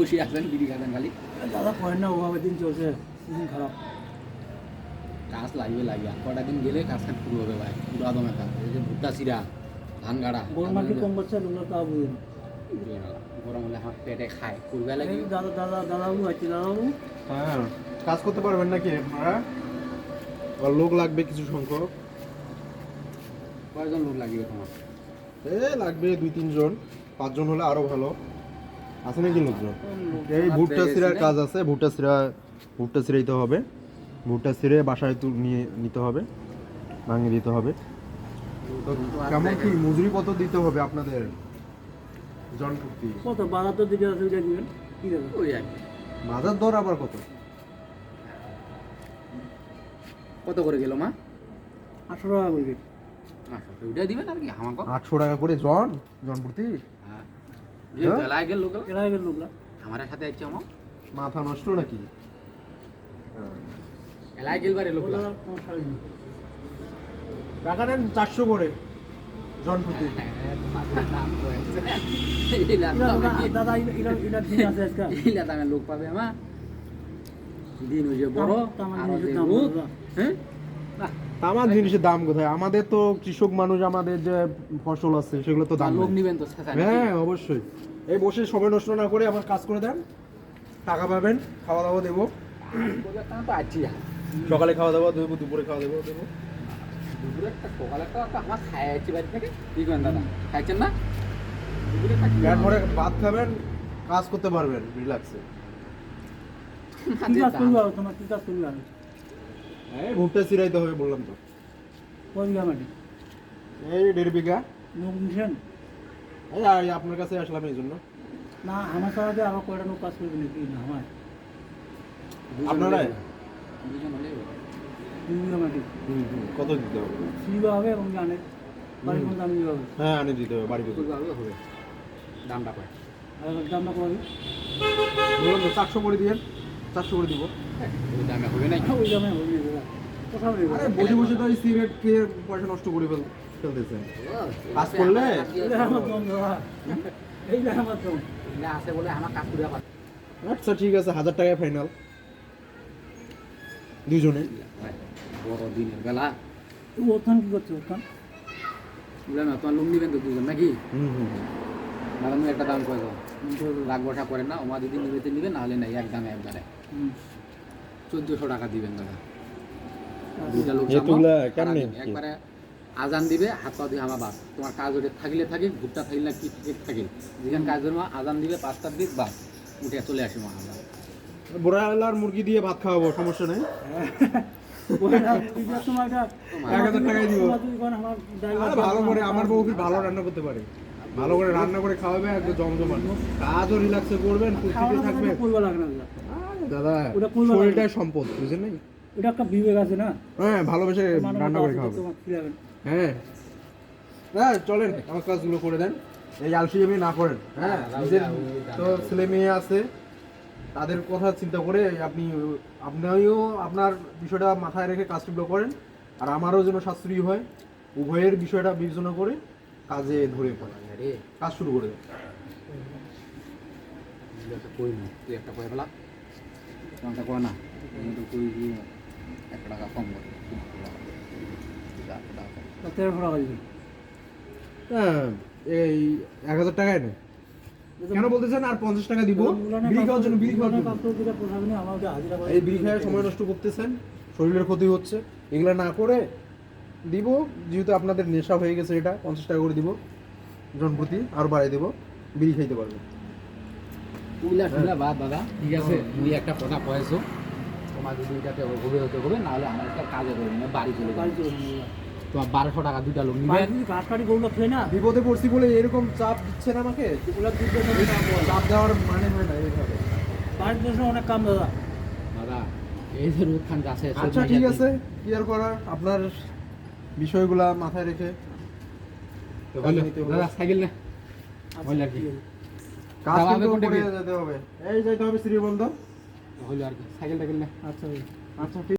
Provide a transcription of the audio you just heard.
বসে আছেন বিড়ি খাবেন খালি দাদা পয়েন্ট না ওভাবে দিন চলছে দিন খারাপ কাজ লাগবে লাগিয়া কটা দিন গেলে কাজটা শুরু হবে ভাই পুরো আদম একটা এই যে ভুট্টা চিরা ধান গাড়া গরম মাটি কম করছে লোকরা তা বুঝেন গরম হলে আমার পেটে খায় করবে লাগে দাদাবাবু আছে দাদাবাবু হ্যাঁ কাজ করতে পারবেন নাকি আপনারা আর লোক লাগবে কিছু সংখ্যক কয়জন লোক লাগবে তোমার লাগবে 2-3 জন 5 জন হলে আরো ভালো আছে নাকি লোকজন এই ভুট্টা চিরার কাজ আছে ভুট্টা চিরাইতে হবে ভুট্টা চিরে বাসায় নিয়ে নিতে হবে ভাঙিয়ে দিতে হবে তো কেমন কি মজুরি কত দিতে হবে আপনাদের জন প্রতি কত 72 দিকে আছে ওইটা দিবেন কি দেবেন ওই আর বাজার দর আবার কত কত করে গেল মা 18 টাকা করে আচ্ছা ওইটা দিবেন আর কি আমাকে 800 টাকা করে জন প্রতি হ্যাঁ যে জেলায় গেল লোক এরা গেল লোকরা আমার সাথে আছে আমার মাথা নষ্ট নাকি এলাকায় গেল বারে লোক টাকা নেন 400 করে জন প্রতি দাদা এটা দিন আছে আজকে লোক পাবে আমার দিন ওই যে বড় তামার আর জিনিসের যে দাম রোদ, দাদা। হ্যাঁ তামাক জিনিসের দাম কোথায় আমাদের তো কৃষক মানুষ আমাদের যে ফসল আছে সেগুলো তো দাম লোক নেই। নিবেন তো শেষা হ্যাঁ অবশ্যই এই বসে সময় নষ্ট না করে আমার কাজ করে দেন টাকা পাবেন খাওয়া দাওয়া দেবো তো আছি সকালে খাওয়া দাওয়া দেবো দুপুরে খাওয়া দাওয়া দেবো দুপুরে একটা সকালে একটা আমার খাই আছি বাড়ি থেকে কি করেন দাদা খাইছেন না দুপুরে একটা কি পেট ভরে ভাত খাবেন কাজ করতে পারবেন রিল্যাক্সে কি কাজ করবি আর তোমার কি কাজ করবি আর এই ভুট্টা চিরাইতে হবে বললাম তো কয় বিঘা মাটি এই 1.5 বিঘা লোক নিছেন এই আপনার কাছে আসলাম এই জন্য না আমার সাথে আবার কয়টা লোক কাজ করবে নাকি না আমার আপনারাই দুজন হলে 2 বিঘা মাটি কত দিতে হবে সিবা হবে এবং জানে বাড়ি কোন দাম দিবে হবে হ্যাঁ আনি দিতে হবে বাড়ি দুপুর হবে হবে দামটা পায় আর দামটা করবে বললাম তো 400 করে দিয়েন 400 করে দিব ওই দামে হবে না ওই দামে হবে না কথা বলি আরে বসে বসে তো এই সিগারেট খেয়ে পয়সা নষ্ট করে ফেলতেছেন কাজ করলে এটা আমার দম দাদা এইটা আমার দম আছে বলে আমার কাজ করে পারে আচ্ছা ঠিক আছে 1000 টাকায় ফাইনাল দুজনে বড় দিনের বেলা তুই ওখান কি করছিস ওখান বলে না তোমার লোক নিবেন তো দুজন নাকি হুম দাদা তুমি একটা দাম করে দাও লাখ বসা করেন না ওমা যদি নিবেতে নিবে নাহলে নাই এক দামে একবারে 1400 টাকা দিবেন দাদা দুইটা লোক এতগুলা সামনে, কেমনে? সারাদিন একবারে আজান দিবে হাত পা দিয়ে আমার বাস তোমার কাজ ওটা থাকলে থাকে ভুট্টা থাকলে না কি থাকে যেখানে কাজ করবো আজান দিবে 5টার দিক বাস উঠে চলে আসে মা আমরা ব্রয়লার মুরগি দিয়ে ভাত খাওয়াবো সমস্যা নেই তোমার 1000 টাকায় দিব আমার আরে ভালো করে আমার বউ কি ভালো রান্না করতে পারে ভালো করে রান্না করে খাওয়াবে একদম জমজমাট কাজও রিল্যাক্সে করবেন ফুর্তিতে থাকবেন করবে লাগে না দাদা ওটা করবে না। শরীরটাই সম্পদ বুঝেন নাই এটা একটা বিবেক আছে না হ্যাঁ ভালোবেসে রান্না করে খাওয়াবে তোমার খিলাবেন হ্যাঁ হ্যাঁ চলেন আমার কাজগুলো করে দেন এই আলসিয়ামি না করেন হ্যাঁ নিজের তো ছেলে মেয়ে আছে তাদের কথা চিন্তা করে আপনিও আপনার বিষয়টা মাথায় রেখে কাজগুলো করেন আর আমারও যেন সাশ্রয়ী হয় উভয়ের বিষয়টা বিবেচনা করে কাজে ধরে পড়ে রে কাজ শুরু করে দেন একটা কই না তুই একটা কই ফেলা তোমাকে কয় না তুমি তো কই দিয়ে 1 টাকা কম করে 13 টাকা দিবেন হ্যাঁ এই 1000 টাকায় নেই কেন বলতেছেন আর 50 টাকা দিব বিড়ি খাওয়ার জন্য এই বিড়ি খাওয়ার সময় নষ্ট করতেছেন শরীরের ক্ষতি হচ্ছে এগুলা না করে দিব যেহেতু আপনাদের নেশা হয়ে গেছে এটা 50 টাকা করে দিব জন প্রতি আর বাড়াই দেব বিড়ি খাইতে পারবেন উইলা টুলা বাদ দাদা ঠিক আছে তুই একটা কথা কয়েছো তোমার যদি এটাতে হবে হতে হবে নাহলে আমার একটা কাজে করবে না বাড়ি চলে বাড়ি যাবে চলে যাবে তোমার 1200 টাকা দুইটা লোক নিবে বাড়ি যদি ঘাস কাটি গরু খেয়ে না বিপদে পড়ছি বলে এরকম চাপ দিচ্ছেন আমাকে ওগুলা দুধ দেবে চাপ দেওয়ার মানে হয় না এইভাবে বাড়ির দেশে অনেক কাম দাদা দাদা এই যে রোদ খান গাছে আচ্ছা ঠিক আছে কি আর করার আপনার বিষয়গুলা মাথায় রেখে দাদা সাইকেল না হইলো আর কি কাজ যাওয়া হবে কিন্তু কোনটা করে কি? যেতে হবে এই যাইতে হবে শ্রীবন্ধ হইলো আর কি সাইকেল টাইকেল না আচ্ছা আচ্ছা ঠিক